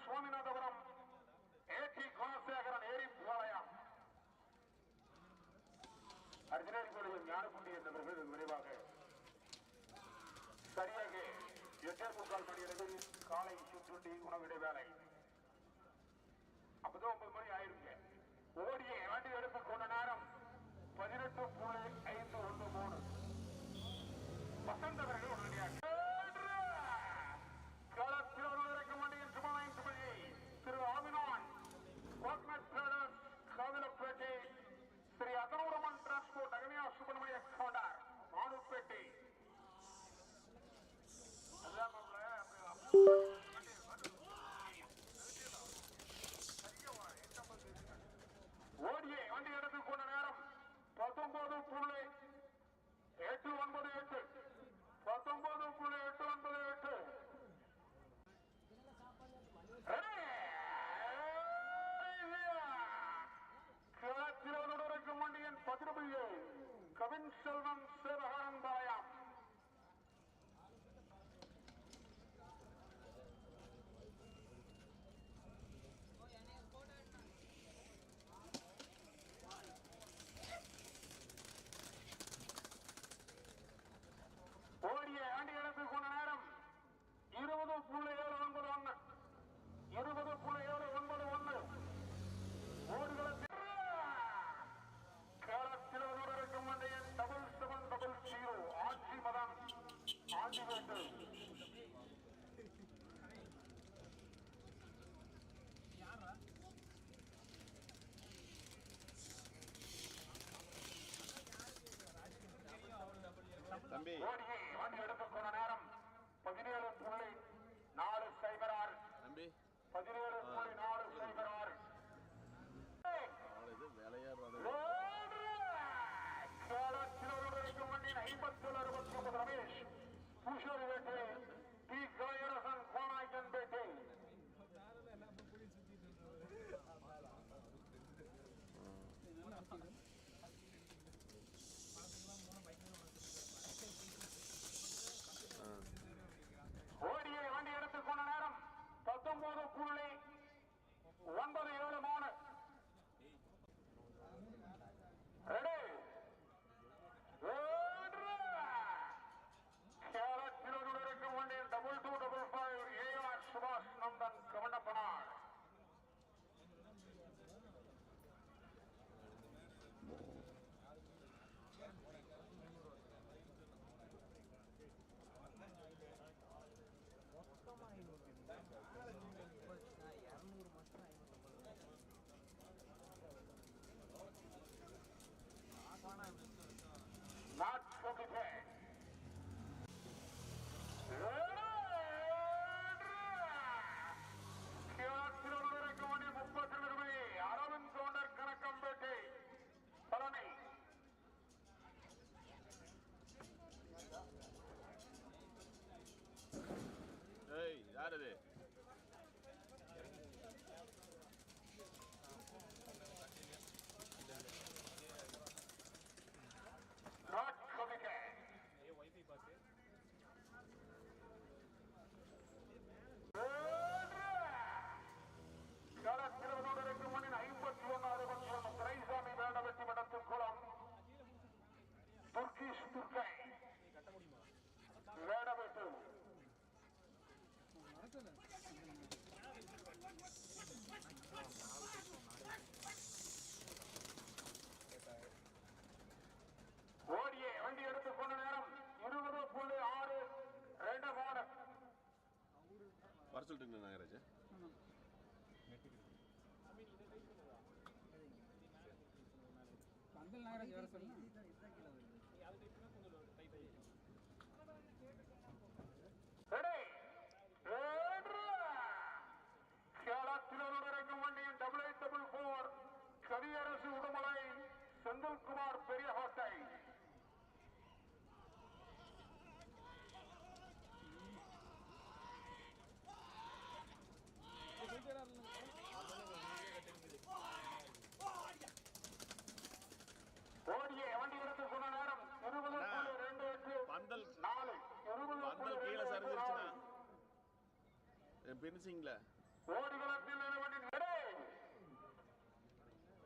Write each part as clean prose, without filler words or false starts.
சுவாமிநாதபுரம் ஏடி குணசேகரன் ஏரி பாளையம் அர்ஜுனரி கோயில் ஞானக்குண்டி என்பவர்கள் விரைவாக சரியாக 8:45 மணி அளவில் காலை சுற்றுண்டி உணவிட வேலை. அப்பதான் 9 மணி ஆயிருங்க. ஓடிய வண்டி எடுத்துக் கொண்ட நேரம் 18.513. வசந்தவர்கள் உடனடியாக களத்தில் வருவதற்கு வண்டியின் சுமலையின் சுமையை திரு ஆமினான் காவிலப்பேட்டை ஸ்ரீ அதனூரமன் டிரான்ஸ்போர்ட் அகனியா சுப்பிரமணிய கவுண்டர் மானுப்பேட்டை. ஓடிய வண்டி எடுத்துக் கொண்ட நேரம் 19.898. 19.898. களத்தில் வண்டியின் பதினபியை கவின் செல்வன் சேவகன் பாளையம். ஓடிய ஆண்டி எடுத்துக் கொண்ட நேரம் 20.791. 20.791. களத்தில் இருக்கும் வண்டியின் 7700 ஆட்சி மதம் ஆண்டிவேட்டு. ஓடியை வண்டி எடுத்துக் கொண்ட நேரம் 17.406. 17.406. வண்டியின் 50-69 ரமேஷ் பூஷோரி வேட்டை டி கலையரசன் கோனாய்கன் பேட்டை. ஓடியை வண்டி எடுத்துக் கொண்ட நேரம் 19.973. இருக்கும் வண்டியின் 2255 AR சுபாஷ் நந்தன் கவண்டப்பனார். Not 2010. அரவிந்த் கவுண்டர் கணக்கம்பேட்டை பழனி. யார் அது? துரைசாமி வேண்டவெட்டி மடத்தில் குளம் துர்கிஷ் துர்கை வேடவெட்டு. ஓடியே வண்டி எடுத்துக் கொண்ட நேரம் 20.623. வர சொல்லிட்டு நாகராஜ் நாகராஜ் வர சொல்லி களத்தில் வண்டியின் 8844 கவியரசு உடுமலை செந்தில்குமார் பெரியகோட்டை. ஓடிய வண்டி எடுத்துக் கொண்ட நேரம் 20.284. கீழே சரிஞ்சிருச்சுன்னா பினிஷிங்ல ஓடிகளத்தில் நிலவண்டின் எடை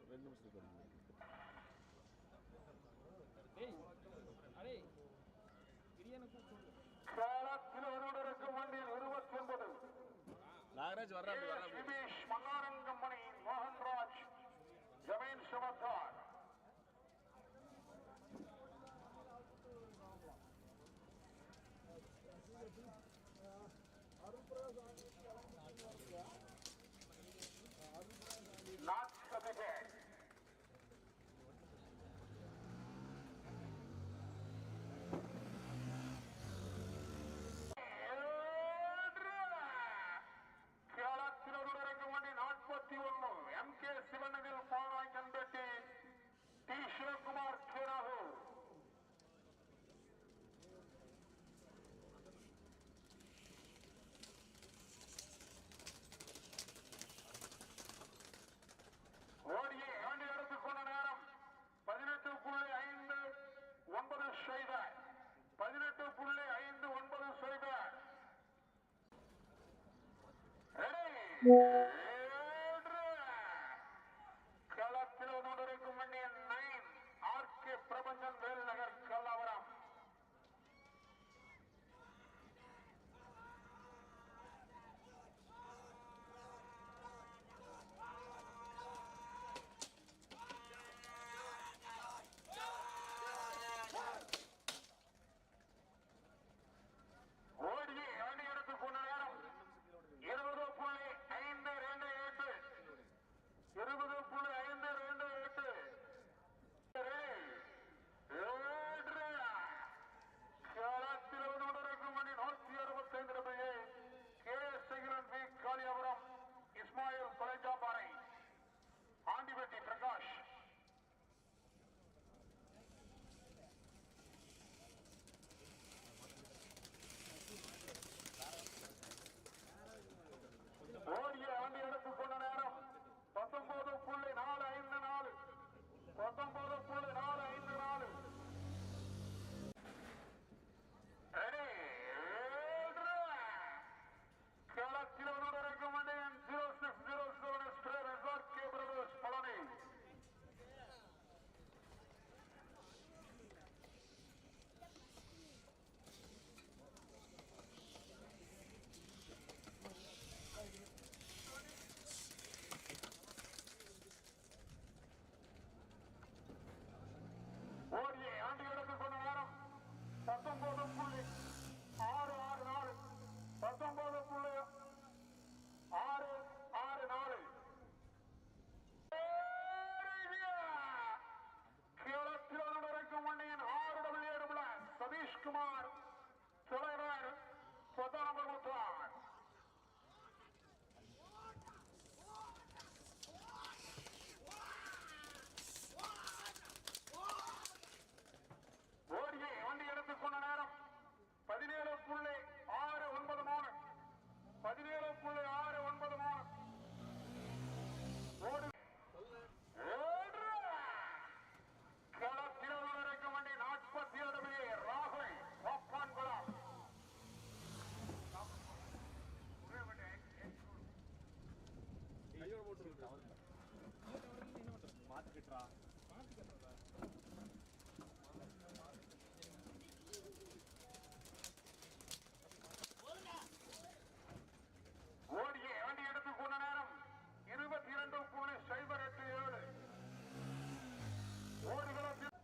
2 நிமிஷத்துக்கு களத்தில் வருவதற்கு வண்டியில் 29 நாகராஜ் வர்றாரு தினேஷ் மன்னாரங்கம்மணி மோகன்ராஜ் ஜமீன் சுமத்தார் not submitted. MK சிவனவில் பாராயன்பட்டி டி சிவகுமார் கேராகு ஓடியே ஆண்டு எடுத்துக்கொண்ட நேரம் 18.59 சைபர் 18.59 சைபர் களத்தில் ஒன்றிருக்கும் வண்டியின் 9 RK பிரபஞ்சன் வேல்நகர் கல்லாவரம் ஓடியே ஆண்டு எடுத்துக்கொண்ட நேரம் 20.528 20.528 களத்தில் ஒன்றிருக்கும் வண்டி 165 KS சகிலன் வி காளியாபுரம் இஸ்மாயில் பழஞ்சாப்பாறை ஆண்டிபட்டி பிரகாஷ் ஓடிய ஆண்டு எடுத்துக்கொண்ட நேரம் 19.454 19.454 களத்தில் ஒன்றிருக்கும் வண்டியின் 0607 ரெசார்ட் கே பிரதர்ஸ் பழனி ஓடியே ஆண்டு எடுத்துக்கொண்ட நேரம் 19.664 19.664 களத்தில் ஒன்றிருக்கும் வண்டியின் 6 சதீஷ்குமார் தலைவர் பிரதானமர் ஓடியே வண்டி எடுத்துக்கொண்ட நேரம் 17.693 17.693 ஓடி களத்தில் ஒன்றிருக்கும் வண்டி 47 ராகுல் பாப்பான்குளம் ஓடியே வண்டி எடுத்துக்கொண்ட நேரம் 22.087 ஓடுகளத்தில்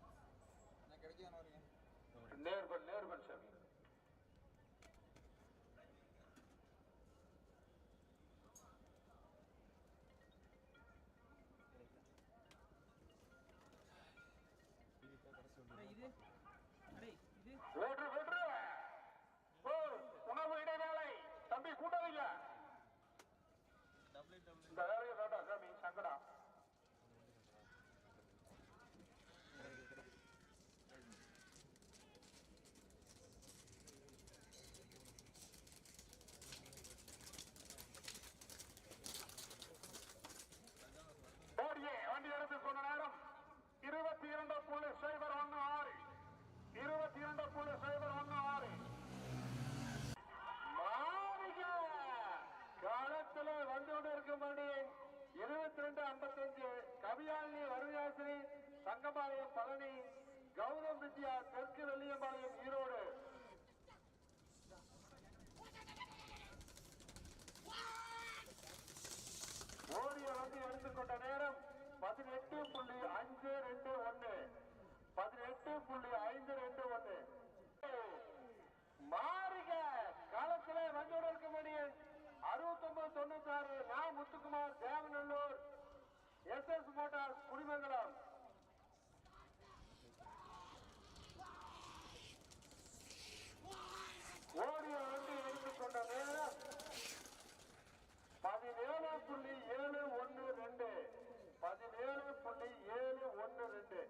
நேர்பன் சாமி ஓடு உணவு இடைவேளை தம்பி கூட்டாதீங்க இந்த வேலையை வேண்டாம் சாமி சங்கடா ஓடியே வண்டி எடுத்துக்கொண்ட நேரம் 22.016 22.016 மாளிகை வெள்ளியம்பாளையம் பழனி, கௌதம் வித்யா தெற்கு வெள்ளியம்பாளையம் ஈரோடு. ஓடிய வந்து எடுத்துக்கொண்ட நேரம் 18.521 18.521. மாறுக களத்திலே வந்தோருக்கு மணியன் 6996 நா முத்துக்குமார் தேவநல்லூர் SS மோட்டார்ஸ் குடிமங்கலம். ஓடிய வண்டி எடுத்துக்கொண்ட நேரம் 17.712 17.712.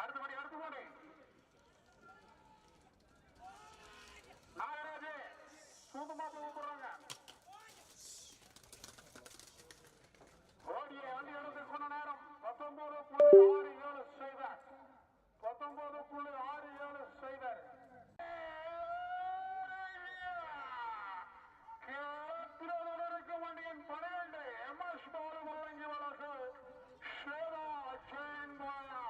அடுத்தபடி நாகராஜ் சூதுமா போறாங்க. ஓடிய வண்டி எடுத்துக்கொண்ட நேரம் 19.67 செய்தார் 19.67 செய்தார். வண்டியின் 12 MS பாலு வழங்கி வழக்கு சேதா சேன்பாயா.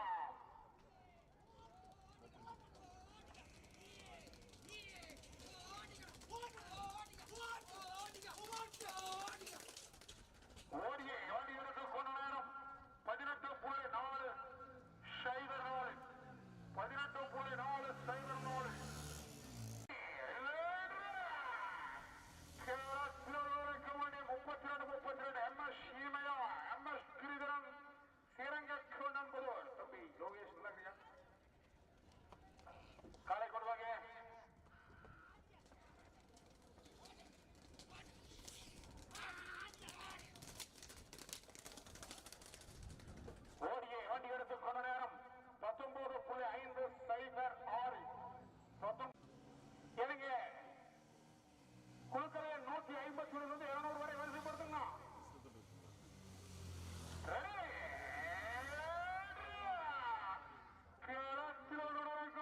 ஓடிய வண்டி எடுத்துக்கொண்ட நேரம் 18.4 சைபர் 18.4 சைபர் 4. MS ஈமையா MS Giridharan ஸ்ரீரங்கம்புதூர். தம்பி யோகேஷ் இல்லையா காலை கொடுவாங்க. ஓடிய வண்டி எடுத்துக்கொண்ட நேரம் 19.506 எனக்கு குழுக்களை 150 200 வரை வரிசைப்படுத்துங்க.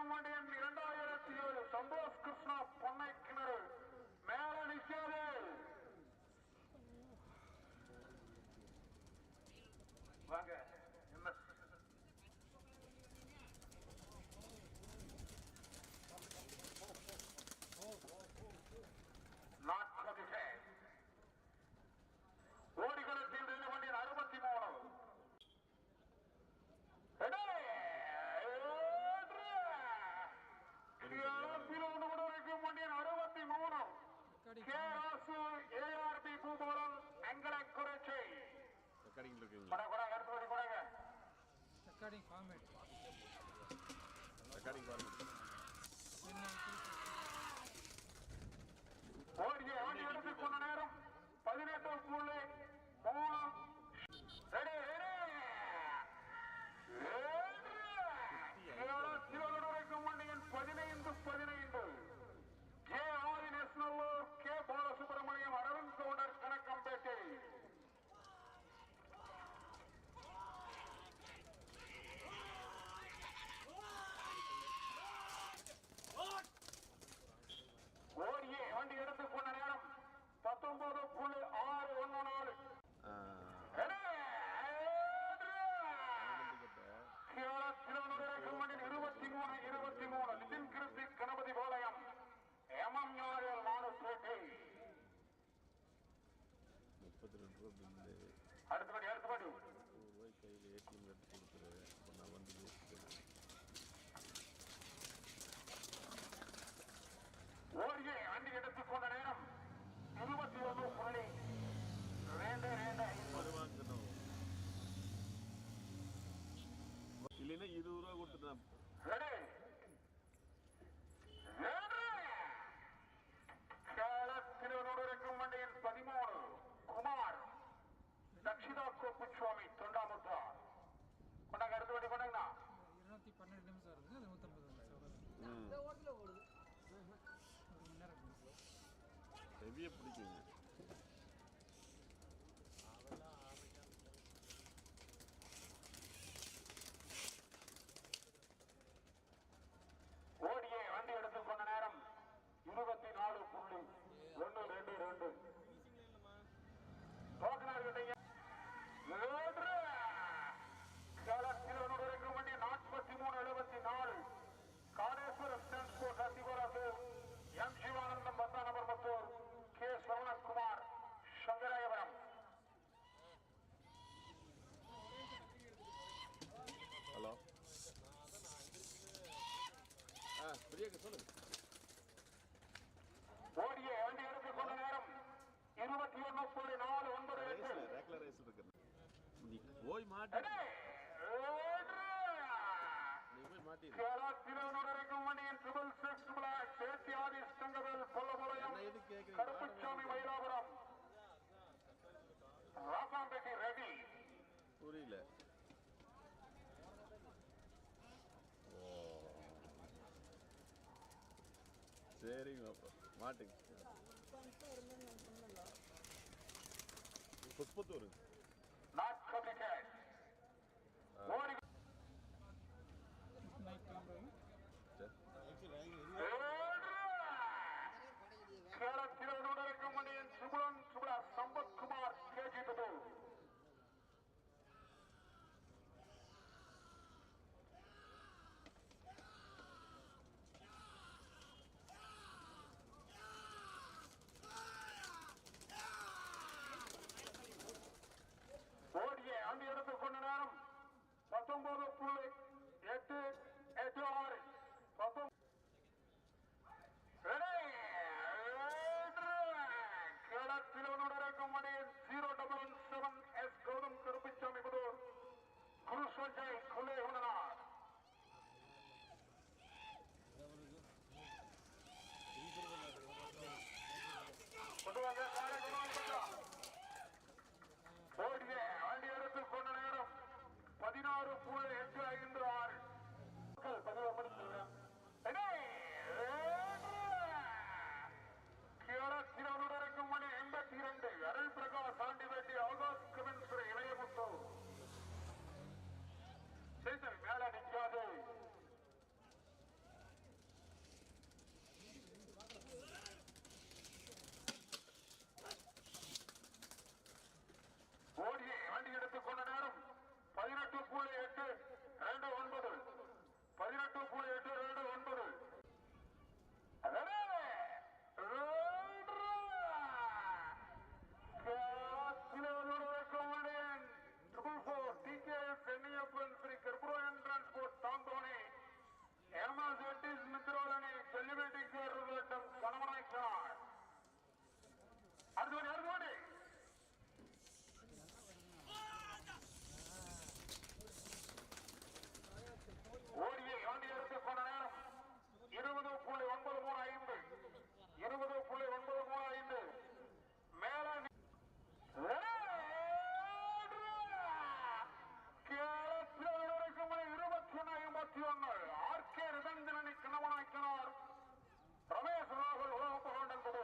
வண்டியின் 2007 சந்தோஷ் கிருஷ்ணா பொன்னை கிணறு மேல நிற்காது. வாங்க ஓடிகளத்தில் வண்டியின் 63 வண்டியின் 63 கே ராசு ARB பூபாலன் அங்கலை குறைச்சி ரெக்கார்டிங் ஃபார்மேட் ஓடிய வண்டி எடுத்துக்கொண்ட நேரம் 18.3 ரெடி வண்டியின் 15 ஜே ஆரி நேஷனல் கே பாலசுப்ரமணியம் அரவிந்த் கவுண்டர் கணக்கம்பேட்டை. ஓடிய வண்டி எடுத்துக்கொண்ட நேரம் 19.614. நிதின் கிருத்திக் கணபதி பாளையம் MM நானுப்பேட்டை. அடுத்தபடி கையில் ஏடிஎம் எடுத்து கொடுத்துரு. நான் வந்து ஓடிய வண்டி எடுத்துக்கொண்ட நேரம் 21.225. இல்லைன்னா 20 ரூபா கொடுத்துட்டேன். வண்டியின் 13 குமார் தட்சிணா கோப்புசுவாமி தொண்டாமுத்தா கொண்டாங்க. அடுத்தபடி கொண்டாங்கண்ணா 212 நிமிஷம் இருக்குது. 150 ஹெவியாக பிடிக்குங்க. சரிங்க மாட்டுங்க புஷ்பத்தூர் நைட் கிளம்புறோம். சம்பத்குமார் கேஜிபது ஓடிய ஆண்டு எடுத்துக் கொண்ட நேரம் 19.886 077 கௌதம் கருப்பசாமி புதூர் குரு சஞ்சய் கொலை உணனார் ஓடிய ஆண்டு எடுத்துக் கொண்ட நேரம் 16.856 மணி 82 அருள் பிரகாஷ் ஆண்டிவேட்டி ஆகாஷ் கவின்ஸ்ரீ இளையமுத்து சேசன் மேல நிற்காது ஓடிய வண்டி எடுத்துக் கொண்ட நேரம் 18.829 18.829 ஸ்ரீ கர்பூரன் டிரான்ஸ்போர்ட் தாந்தோணி எமர்ஜென்டிஸ் மித்ரோலனி செல்லிபெட்டி கேரளம் கணவனாய்க்கார் அடுத்த அடுத்த ஓடியை ஆண்டி எடுத்துக் கொண்ட நேரம் 20.935 20.935 மேல ஆர்கே ரிதஞ்சனி கணவனாய்க்கிறார் ரமேஷ் ராகுல் உலகப்பகோண்ட் என்பது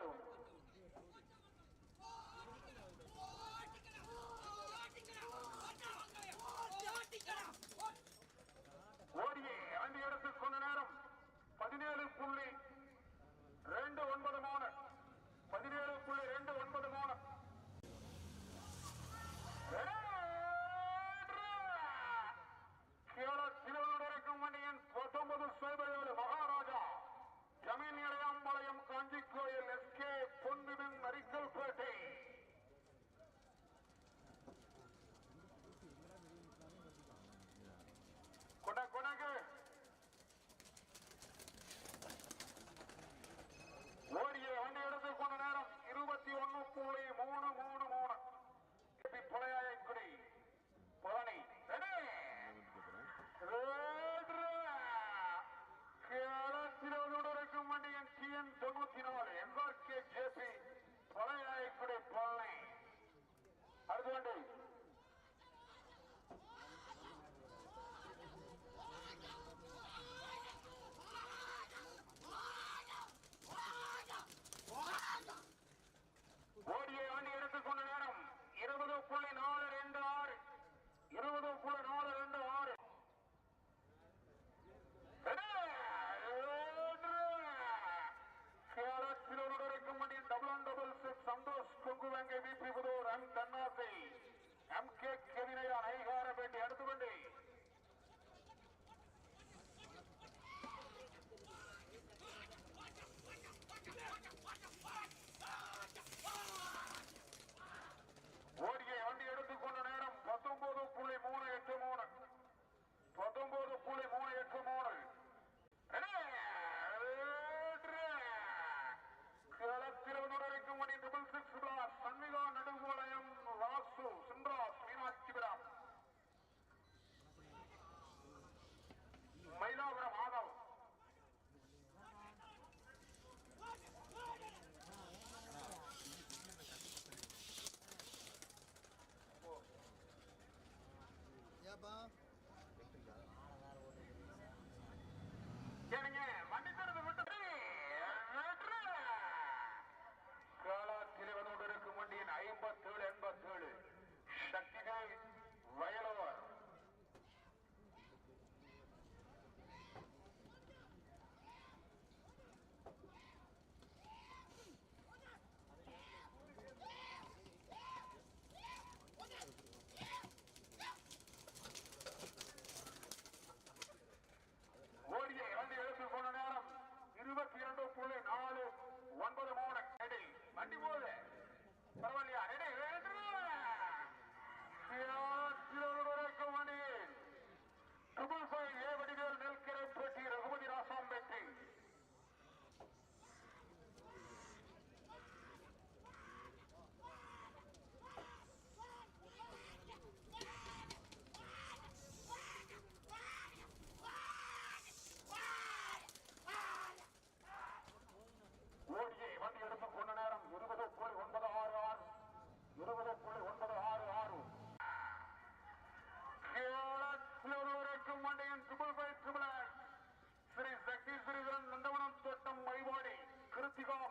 ஓடியை ஆண்டி எடுத்துக் கொண்ட நேரம் 17.293 17.293 மகாராஜா ஜமீன் இளையாம்பாளையம் காஞ்சி கோயில் எஸ்கே பொன்னிபின் அரிக்கல்பேட்டை கொடகு ஓடிய வண்டி எடுத்துக் கொண்ட நேரம் 21.333 புலையாயக்குடி பழனி கேளத்திலும் வண்டியின் TN 94 MRK JP பழையாயக்குடி பழனி அடுத்த வண்டி ஓடிய வண்டி எடுத்துக் கொண்ட நேரம் 20.426 20.426 Santhosh கொங்குவங்கை VP Pudur M Thannasi MK கவினையா ஐகாரப்பேட்டை அடுத்து வண்டி ஓடிய வண்டி எடுத்துக் கொண்ட நேரம் 19.383 19.383 சண்மிகா நடுகுவலயம் வாசு சின்ராஸ் மீனாட்சிபுரம்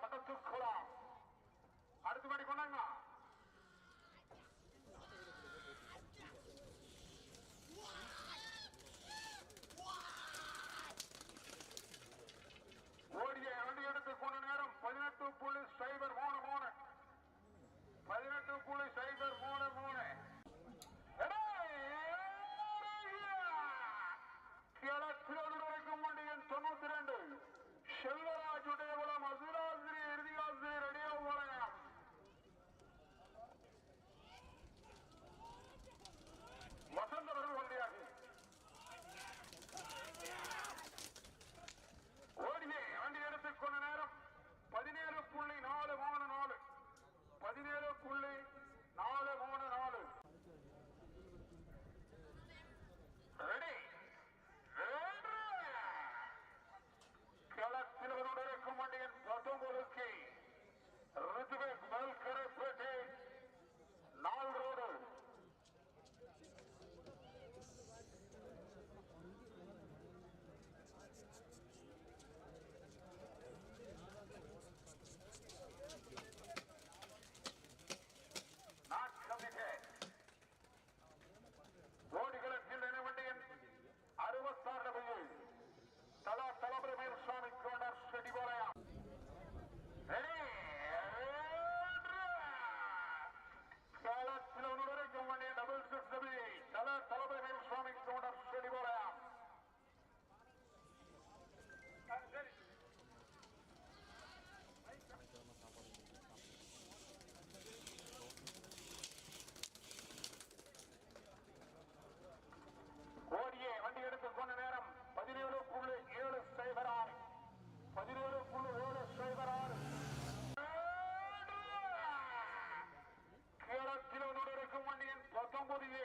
மட்டத்துக்குளம் அடுத்தபடி கொண்டாங்க. ஓடிய வண்டி எடுத்து கொண்ட நேரம் 18.03 18.03 கிழக்கிழக்கும் வண்டியின் 92 செல்வராஜுடைய குலம் அசுராசிரி இறுதியாசிரி ரெடியா போறாங்க. வசந்தவர்கள் வண்டியாக ஓடியே வண்டி எடுத்துக் கொண்ட நேரம் 17.434 17.434 ரெடி கிழக்கிழவனுடைய இருக்கும் வண்டியின் 19க்கு ரித்துவேக் மேல்கரைப்பேட்டை 4 ரோடு ஓடிகளத்தில் வண்டியின் 66 மைல் தலா தலபிரமேல் சுவாமி கோண்டர் செடிபாளையம் காலத்தில் வரைக்கும் வண்டியின் டபுள் 6 தலா தலபிரமேல் சுவாமி கோண்டர் செடிபாளையம் ஓடியே வண்டி எடுத்துக் கொண்ட நேரம் 17.706 17.706 கேரளத்தில் இருக்கும் வண்டியின் 19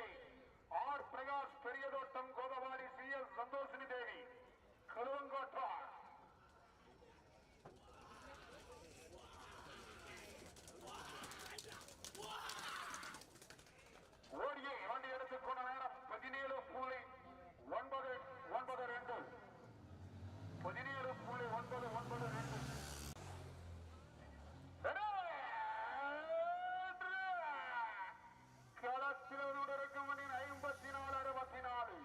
ஆர் பிரகாஷ் பெரியதோட்டம் கோதவாடி CS சந்தோஷினி தேவி கருவங்கோட்டார் ஓடியே வண்டி எடுத்துக் கொண்ட நேரம் 17.992 17.992 களத்திலும் வண்டியின் 54.64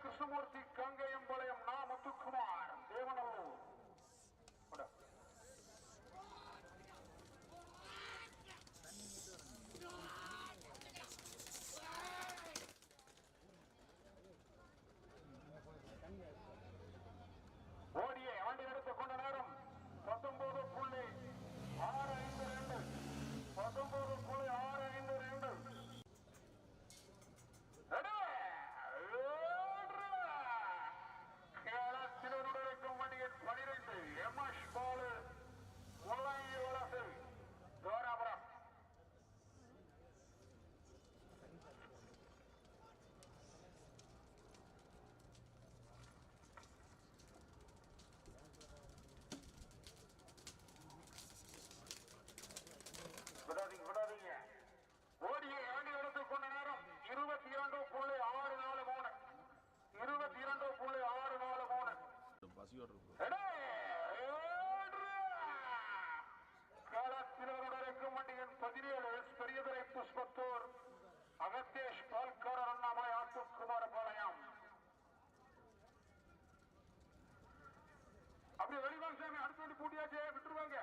கிருஷ்ணமூர்த்தி கங்கையம்பாளையம் நா முத்துக்குமார் தேவனூர் ஓடியே வண்டி எடுத்துக் கொண்ட நேரம் 19.652 19.652 கேரளத்திலும் வண்டியின் 12 MS பாலு முல்லை வலசு தோராபுரம் விடாதீங்க. ஓடிய வண்டி எடுத்துக் கொண்ட நேரம் 22.643 22.643 பசியோடு இருக்கும். காலத்தில் இருக்கும் வண்டியின் 17 பெரியதுரை புஷ்பத்தூர் அகத்தேஷ் பால்கார் அண்ணாமலை ஆட்டுக்குமார பாளையம் அப்படியே வெளிவாங்க சாமி. அடுத்த வண்டி பூட்டியாச்சே விட்டுருவாங்க.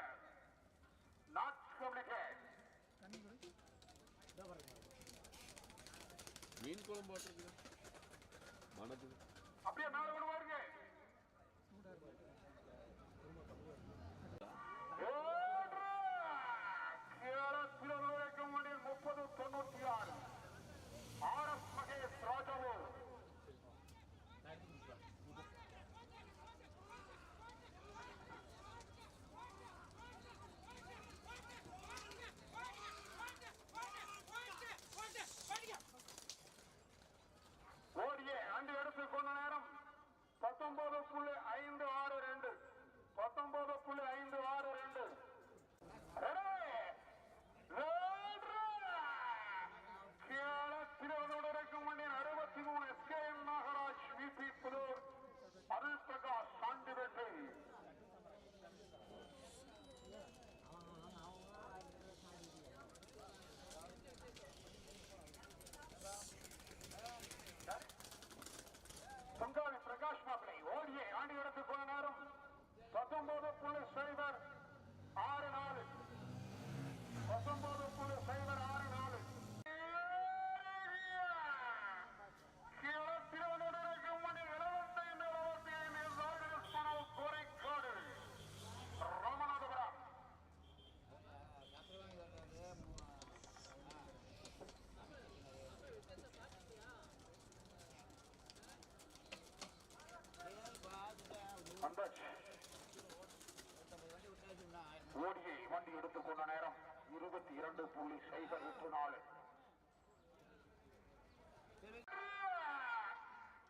மீன் குழம்பு போட்டிருக்கு மனது அப்படியே மேல விடுவாருங்க. கேரளத்தில் வரைக்கும் 30.96 RS மகேஷ் ராஜாவூர் ஓடியே வண்டி எடுத்துக் கொண்ட நேரம் 2.04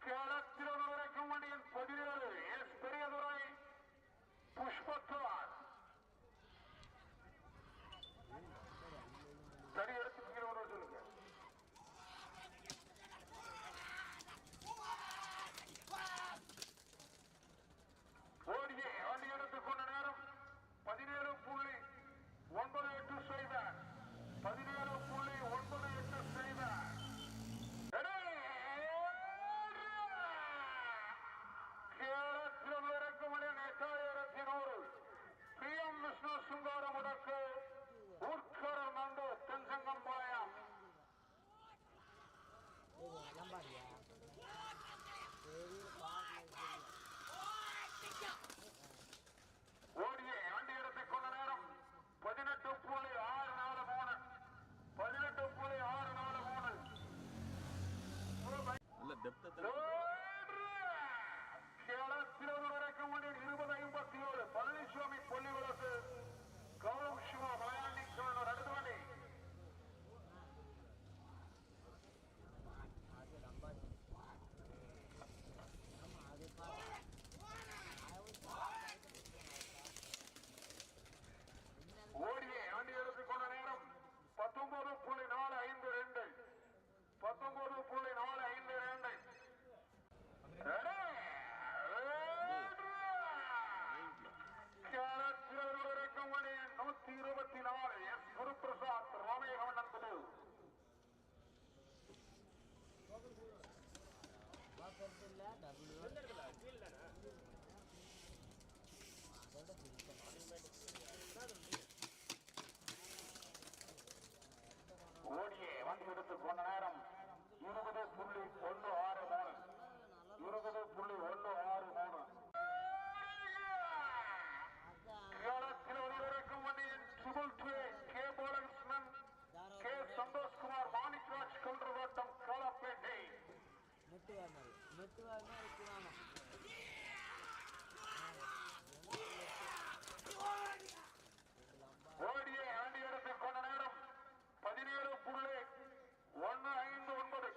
கேளத்தில் வரைக்கும் வண்டியின் 17 எஸ் பெரியதுரை புஷ்பத்வார் சரி எடுத்து கீழே சொல்லுங்க. ஓடியே வண்டி எடுத்துக்கொண்ட நேரம் 17.98 செய்தார். 17.98 செய்தார். கேரளத்தில் இறக்கும் 8100 பிஎம் விஷ்ணு சுங்கார முடக்கு ஊர்க்கர நந்து தென்சங்கம் பாயம் ஓடியே வண்டி எடுத்துக் கொண்ட நேரம் 18.643 நல்ல டெப்த் கேரளத்தில் வரைக்கும் 20.57 பழனிசாமி பொன்னிவரசு கௌரவ் சிவா மலையாளி அடுத்த வண்டி ஓடியே வண்டி எடுத்துக்கொண்ட நேரம் 19.452 19.452 வரைக்கும் 124 எஸ் குருபிரசாத் ராமேகவன் என்பது ஓடியே வண்டி எடுத்துக் கொண்ட நேரம் 20.163 20.163 கேரளத்தில் வரைக்கும் வண்டியின் கே பாலகிருஷ்ணன் கே சந்தோஷ்குமார் மாணிக்ராஜ் கொன்றவட்டம் காலப்பேட்டை ஓடியே வண்டி எடுத்துக் கொண்ட நேரம் 17.159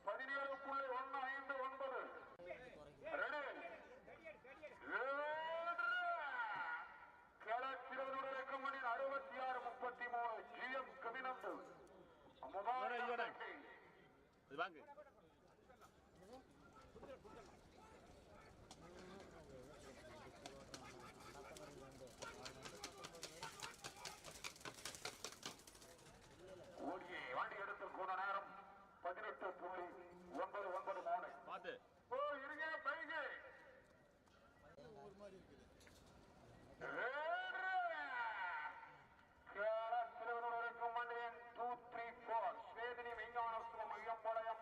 17.159 கேரளத்தில் வரைக்கும் 66.33 ஜிஎம் கவினந்து வாங்க ஓடியே வண்டி எடுத்துக் கொண்ட நேரம் 18.993 பாத்து ஓ இருங்க பைக்கு கேரளத்தில் வரைக்கும் வண்டியின் 234 ஸ்வேதினி விஞ்ஞான மையம் பாளையம்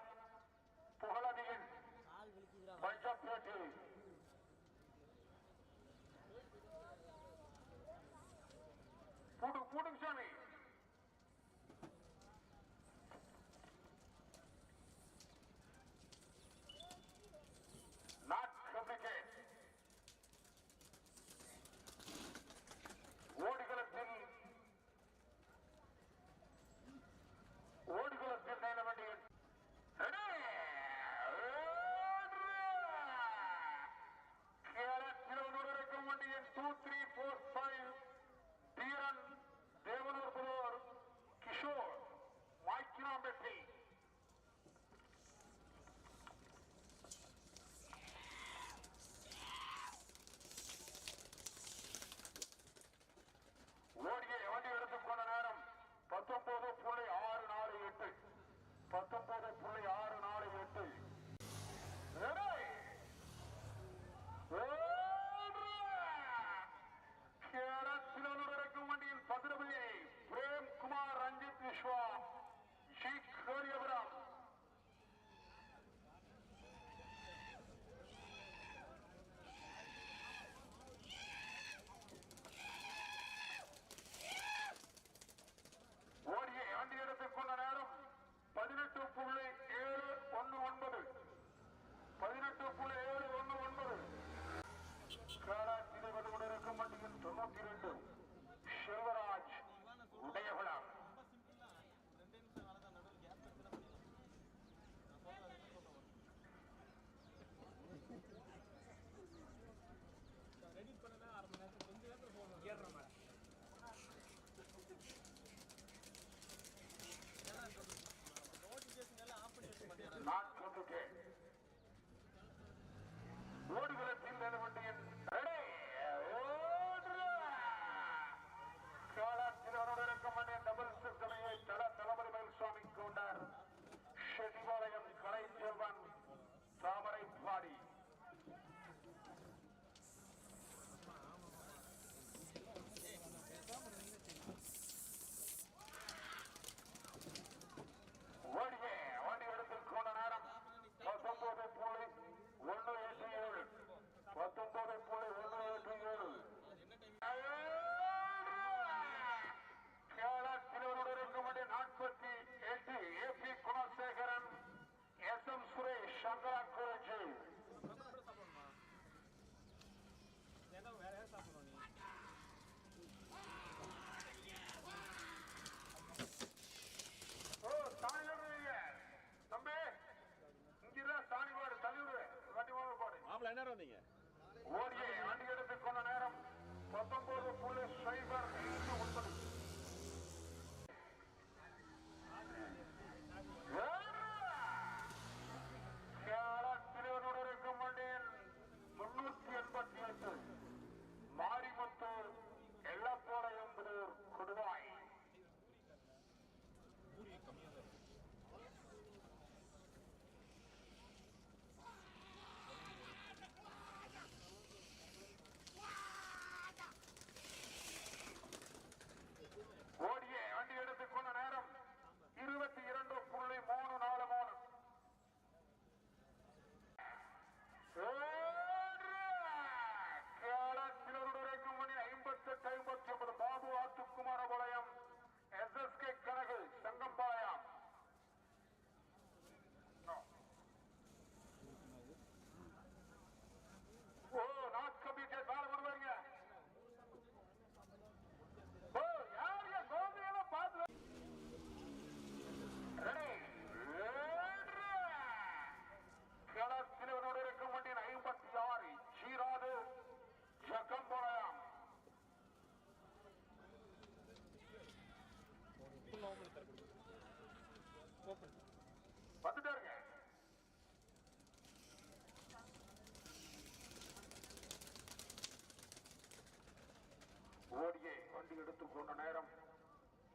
கொண்ட நேரம்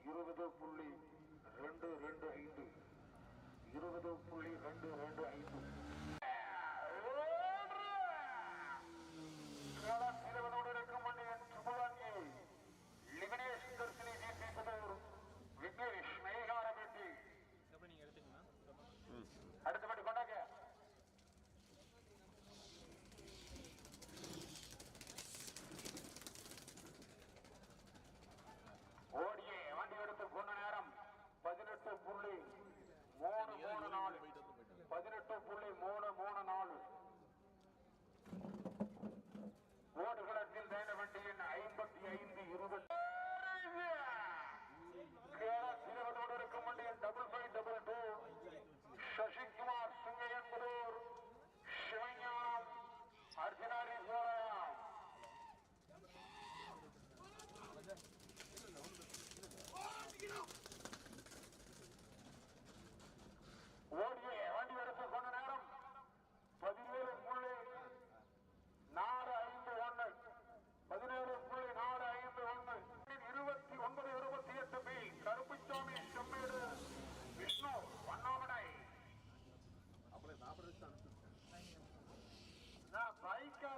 20.225 20.225 களத்திலவனோடு இருக்கும் வண்டியின் சுபலாங்கி லிவினேஷ் தர்சினி ஜிபி புதூர் விக்னேஷ் மேகாரபெட்டி அப்புறம் நீங்கள் எடுத்துக்கணும். அடுத்த வண்டி கொண்டாங்க. ஓடியே வண்டி எடுத்து கொண்ட நேரம் 18.334 18.334 ஓடுகளத்தில் தைன வண்டியின் 55-20 கேரளத்தோடு இருக்கும் வண்டியின் 5522 சசிகுமார் சிங்கையன்புதூர் சிவஞானம் அர்ஜுனாரி சோழம் ஓடிய வண்டி எடுத்து கொண்ட நேரம் 17.451 17.451 29-28 பி கருப்புசாமி செம்மேடு விஷ்ணு வண்ணாமடை அப்படியே சாப்பிட்றது நான் பைக்கா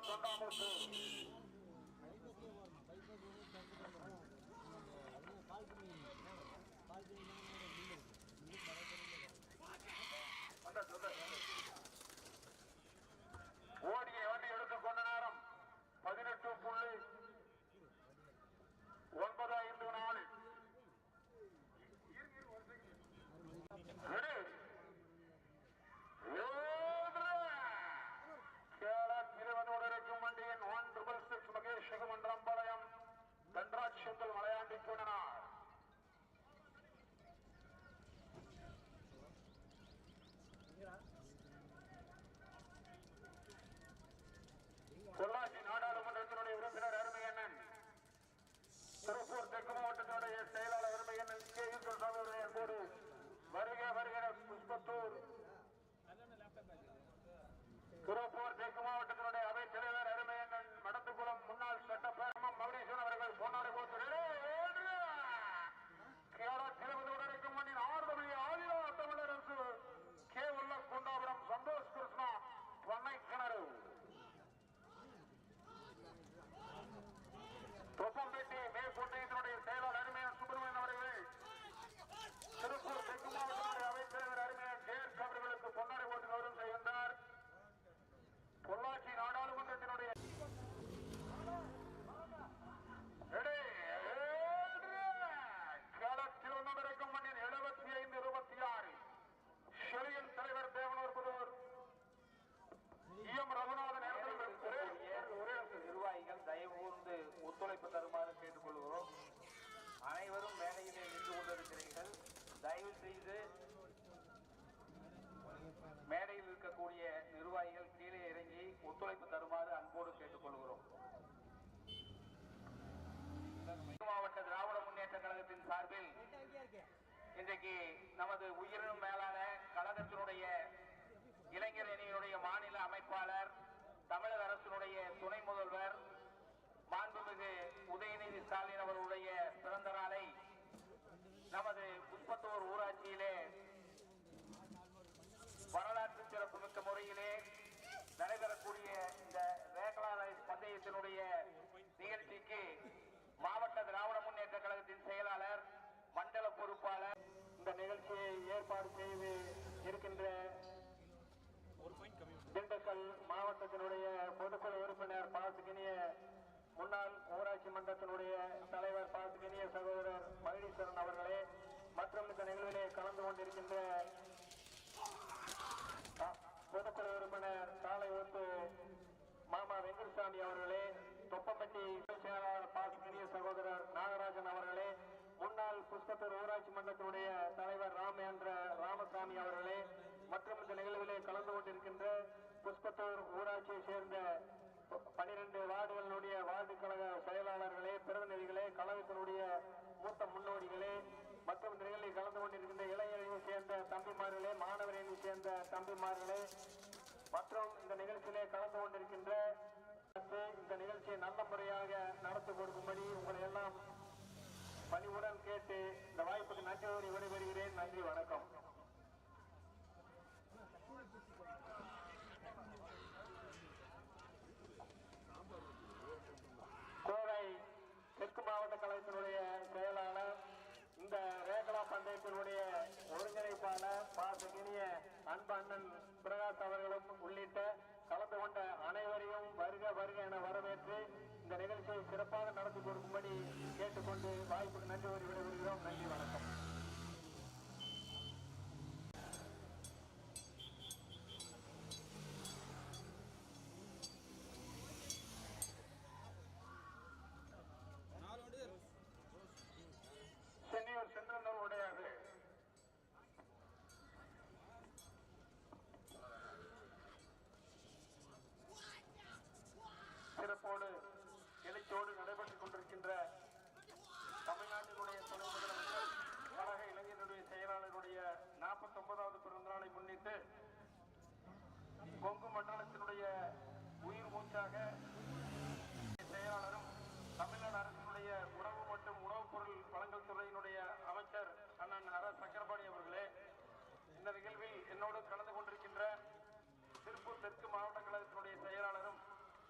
தொண்டாமுத்து ஓடிய வண்டி எடுத்துக்கொண்ட நேரம் 18.954. வண்டியின் 166 மகேஷ் மன்றம்பாளையம் தன்ராஜ் செந்தில் மலையாண்டி கூடனார். பொள்ளாச்சி நாடாளுமன்றத்தினுடைய உறுப்பினர் அருமையண்ணன், திருப்பூர் தெற்கு மாவட்டத்தினுடைய செயலாளர் அருமையண்ணன் கே ஈஸ்வரசாமி என்போடு வருக வருகிற புஷ்பத்தூர் திருப்பூர் தெற்கு மாவட்டத்தினுடைய அவைத் தலைவர் அருமையண்ணன் மடத்துக்குளம் முன்னாள் சட்டப்பேரமம் மௌரீசன் அவர்கள் பொன்னாடை போட்டு திருவள்ளுவரைக்கும் மண்ணின் ஆறுதல் ஆதிரா தமிழரசு கே உள்ள குண்டாபுரம் சந்தோஷ் கிருஷ்ணா பொன்னை கிணறு தொப்பம்பேட்டை மேற்கொண்டையினுடைய செயலாளர் அருமையான் சுப்பிரமணியன் அவர்கள் திருப்பூர் தெற்கு மாவட்டத்தினுடைய அவைத் தலைவர் அருமையான் ஜெயர்க் அவர்களுக்கு பொன்னாடை போட்டு கௌரவம் செய்கின்றார். பொள்ளாச்சி நாடாளுமன்றத்தினுடைய களத்தில் ஒன்றிருக்கும் மண்ணின் 75-26 ஷெரியின் தலைவர் தேவனூர் புதூர் ரகுநாதன் நிர்வாகிகள் தயவு கூர்ந்து ஒத்துழைப்பு தருமாறு கேட்டுக்கொள்கிறோம். அனைவரும் மேடையிலே நின்று கொண்டிருக்கிறீர்கள். தயவு செய்து மேடையில் இருக்கக்கூடிய நிர்வாகிகள் கீழே இறங்கி ஒத்துழைப்பு தருமாறு அன்போடு கேட்டுக்கொள்கிறோம். மாவட்ட திராவிட முன்னேற்ற கழகத்தின் சார்பில் இன்றைக்கு நமது உயிரினும் மேலான கழகத்தினுடைய இளைஞர் அணியினுடைய மாநில அமைப்பாளர், தமிழக அரசினுடைய துணை முதல்வர் மாண்புமிகு உதயநிதி ஸ்டாலின் அவர்களுடைய பிறந்த நாளை நமது புஷ்பத்தூர் ஊராட்சியிலே வரலாற்று சிறப்புமிக்க முறையிலே நடைபெறக்கூடிய இந்த ரேக்லா ரைஸ் பந்தயத்தினுடைய நிகழ்ச்சிக்கு மாவட்ட திராவிட முன்னேற்ற கழகத்தின் செயலாளர், மண்டல பொறுப்பாளர், இந்த நிகழ்ச்சியை ஏற்பாடு செய்து இருக்கின்ற திண்டுக்கல் மாவட்டத்தினுடைய பொதுக்குழு உறுப்பினர் பாசுகினிய முன்னாள் ஊராட்சி மன்றத்தினுடைய தலைவர் பாசுகினிய சகோதரர் மகிழீஸ்வரன் அவர்களே, மற்றும் இந்த நிகழ்விலே கலந்து கொண்டிருக்கின்ற பொதுக்குழு உறுப்பினர் சாலை ஓட்டு மாமா வெங்கட்சாமி அவர்களே, தொப்பம்பட்டி செயலாளர் பாசுகினிய சகோதரர் நாகராஜன் அவர்களே, முன்னாள் புஷ்பத்தூர் ஊராட்சி மன்றத்தினுடைய தலைவர் ராமேந்திர ராமசாமி அவர்களே, மற்றும் இந்த நிகழ்விலே கலந்து கொண்டிருக்கின்ற புஷ்பத்தூர் ஊராட்சியை சேர்ந்த 12 வார்டுகளினுடைய வார்டு கழக செயலாளர்களே, பிரதிநிதிகளே, கழகத்தினுடைய மூத்த முன்னோடிகளே, மற்றும் இந்த நிகழ்ச்சியில் கலந்து கொண்டிருக்கின்ற இளைஞர்களை சேர்ந்த தம்பிமார்களே, மாணவர்களை சேர்ந்த தம்பிமார்களே, மற்றும் இந்த நிகழ்ச்சியிலே கலந்து கொண்டிருக்கின்ற இந்த நிகழ்ச்சியை நல்ல முறையாக நடத்தி கொடுக்கும்படி உங்களை எல்லாம் பணிவுடன் கேட்டு இந்த வாய்ப்புக்கு நன்றி கூறி விடைபெறுகிறேன். நன்றி, வணக்கம். கோவை தெற்கு மாவட்ட கழகத்தினுடைய செயலாளர், இந்த ரேகலா பந்தயத்தினுடைய ஒருங்கிணைப்பாளர் பாசகினிய அன்பு அண்ணன் பிரகாஷ் அவர்களும் உள்ளிட்ட கலந்து கொண்ட அனைவரையும் வருக வருக என வரவேற்று இந்த நிகழ்ச்சியை சிறப்பாக நடத்தி கொடுக்கும்படி கேட்டுக்கொண்டு வாய்ப்புக்கு நன்றி கூறி விடைபெறுகிறோம். நன்றி, வணக்கம். சென்னையூர் சென்றனர் உடையாது சிறப்போடு எழுச்சியோடு நடைபெற்றுக் கொண்டிருக்கின்ற தமிழ்நாட்டினுடைய துணை முதலமைச்சர் கழக இளைஞருடைய செயலாளருடைய 49வது பிறந்த நாளை முன்னிட்டு கொங்கு மண்டலத்தினுடைய உயிர் மூச்சாக செயலாளரும் தமிழ்நாடு அரசினுடைய உணவு மற்றும் உணவுப் பொருள் வழங்கல் துறையினுடைய அமைச்சர் அண்ணன் அர சக்கரபாணி அவர்களே, இந்த நிகழ்வில் என்னோடு கலந்து கொண்டிருக்கின்ற திருப்பூர் தெற்கு மாவட்ட கழகத்தினுடைய செயலாளரும்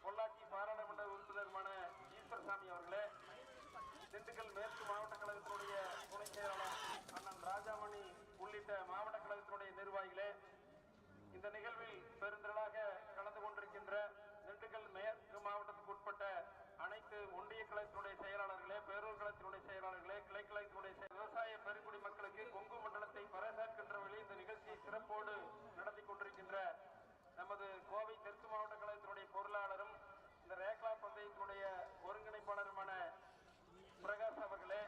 பொள்ளாச்சி திண்டுக்கல் மேற்கு மாவட்ட கழகத்தினுடைய துணை செயலாளர் அண்ணன் ராஜாமணி உள்ளிட்ட மாவட்ட கழகத்தினுடைய நிர்வாகிகளே, இந்த நிகழ்வில் பெருந்திரளாக கலந்து கொண்டிருக்கின்ற திண்டுக்கல் மேற்கு மாவட்டத்துக்கு உட்பட்ட அனைத்து ஒன்றிய கழகத்தினுடைய செயலாளர்களே, பேரூர் கழகத்தினுடைய செயலாளர்களே, கிளை கழகத்தினுடைய விவசாய பெருங்குடி மக்களுக்கு கொங்கு மண்டலத்தை பறைசாற்றுகின்ற வழி இந்த நிகழ்ச்சியை சிறப்போடு நடத்தி கொண்டிருக்கின்ற நமது கோவை தெற்கு மாவட்ட கழகத்தினுடைய பொருளாளரும் இந்த ரேக்லா பந்தயத்தினுடைய ஒருங்கிணைப்பாளருமான பிரகாஷ் அவர்களே,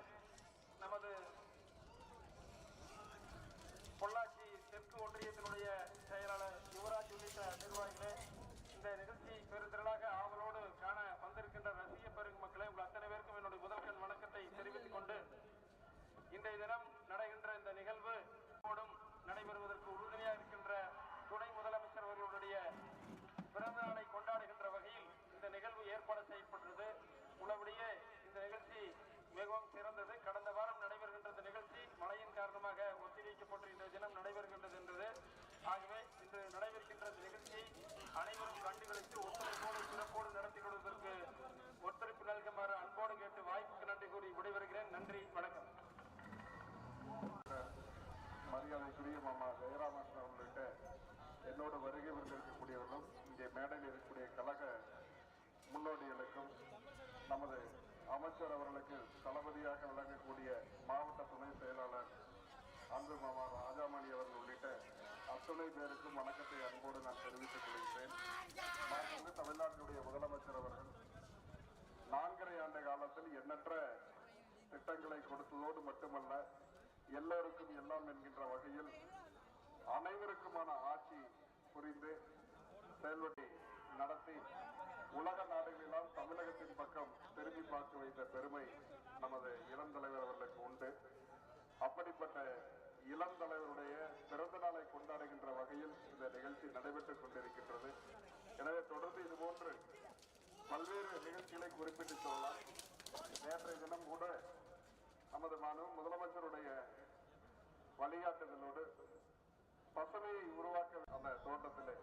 நமது பொள்ளாச்சி தெற்கு ஒன்றியத்தினுடைய செயலாளர் யுவராஜ் உள்ளிட்ட நிர்வாகிகளே, இந்த நிகழ்ச்சி பெருந்திரளாக ஆவலோடு காண வந்திருக்கின்ற ரசிக பெருங்கு மக்களே, உங்கள் அத்தனை பேருக்கும் என்னுடைய முதல்கண் வணக்கத்தை தெரிவித்துக் கொண்டு, இன்றைய தினம் நடைகின்ற இந்த நிகழ்வு நடைபெறுவதற்கு உறுதுணையாக இருக்கின்ற துணை முதலமைச்சர் அவர்களுடைய பிறந்த நாளை கொண்டாடுகின்ற வகையில் இந்த நிகழ்வு ஏற்பாடு செய்யப்பட்டது. உள்ளபடியே இந்த நிகழ்ச்சி மிகவும் சிறந்தது. கடந்த வாரம் நடைபெறுகின்ற இந்த நிகழ்ச்சி மழையின் காரணமாக ஒத்திவைக்கப்பட்டு இந்த தினம் நடைபெறுகின்றது என்றது. ஆகவே இன்று நடைபெறுகின்ற இந்த நிகழ்ச்சியை அனைவரும் கண்டுகளித்து ஒத்துழைப்போடு சிறப்போடு நடத்தி கொள்வதற்கு ஒத்துழைப்பு நல்குமாறு அன்போடு கேட்டு வாய்ப்புக்கு நன்றி கூறி விடைபெறுகிறேன். நன்றி, வணக்கம். மரியாதைக்குரிய மாமா ஜெயராமன் உள்ளிட்ட என்னோட வருகை வந்திருக்கக்கூடியவர்களும் இங்கே மேடையில் இருக்கக்கூடிய கழக முன்னோடிகளுக்கும் நமது அமைச்சர் அவர்களுக்கு தளபதியாக விளங்கக்கூடிய மாவட்ட துணை செயலாளர் அன்பு மாமா ராஜாமணி அவர்கள் உள்ளிட்ட அத்துணை பேருக்கும் வணக்கத்தை அன்போடு நான் தெரிவித்துக் கொள்கிறேன். நான் தமிழ்நாட்டினுடைய முதலமைச்சர் அவர்கள் 4.5 ஆண்டு காலத்தில் எண்ணற்ற திட்டங்களை கொடுத்ததோடு மட்டுமல்ல, எல்லோருக்கும் எல்லாம் என்கின்ற வகையில் அனைவருக்குமான ஆட்சி புரிந்து செயல்பட்டு நடத்தி உலக நாடுகளெல்லாம் தமிழகத்தின் பக்கம் திரும்பி பார்க்க வைத்த பெருமை நமது இளம் தலைவர் அவர்களுக்கு உண்டு. அப்படிப்பட்ட இளம் தலைவருடைய பிறந்த நாளை கொண்டாடுகின்ற வகையில் இந்த நிகழ்ச்சி நடைபெற்றுக் கொண்டிருக்கின்றது. எனவே தொடர்ந்து இதுபோன்று பல்வேறு நிகழ்ச்சிகளை குறிப்பிட்டு சொல்லலாம். நேற்றைய தினம் கூட நமது முதலமைச்சருடைய வழிகாட்டுதலோடு பசுமையை உருவாக்க அந்த தோட்டத்திலே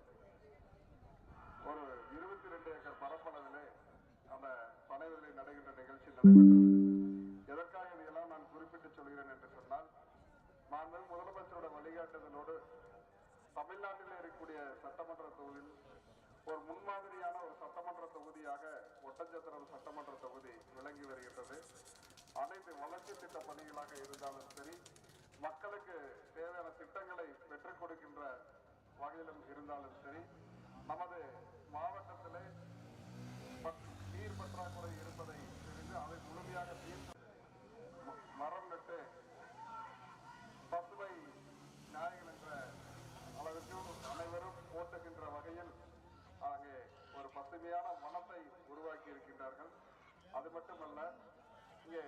ஒரு 22 ஏக்கர் பரப்பளவிலே அந்த பனைவிலை நடைகின்ற நிகழ்ச்சி நடைபெற்றது. எதற்காக இதையெல்லாம் நான் குறிப்பிட்டு சொல்கிறேன் என்று சொன்னால், முதலமைச்சரோட வழிகாட்டுதலோடு தமிழ்நாட்டில் இருக்கக்கூடிய சட்டமன்ற தொகுதியில் ஒரு முன்மாதிரியான ஒரு சட்டமன்ற தொகுதியாக ஒட்டஞ்சத்திரம் சட்டமன்ற தொகுதி விளங்கி வருகின்றது. அனைத்து வளர்ச்சி திட்ட பணிகளாக இருந்தாலும் சரி, மக்களுக்கு தேவையான திட்டங்களை பெற்றுக் கொடுக்கின்ற வகையிலும் இருந்தாலும் சரி, நமது மாவட்டத்திலே நீர் பற்றாக்குறை இருப்பதை தெரிந்து அதை முழுமையாக தீர்த்து மரம் நட்டு பசுமை நாயகன் என்ற அளவிற்கு அனைவரும் போட்டுகின்ற வகையில் அங்கே ஒரு பசுமையான வனத்தை உருவாக்கி இருக்கின்றார்கள். அது மட்டுமல்ல, இங்கே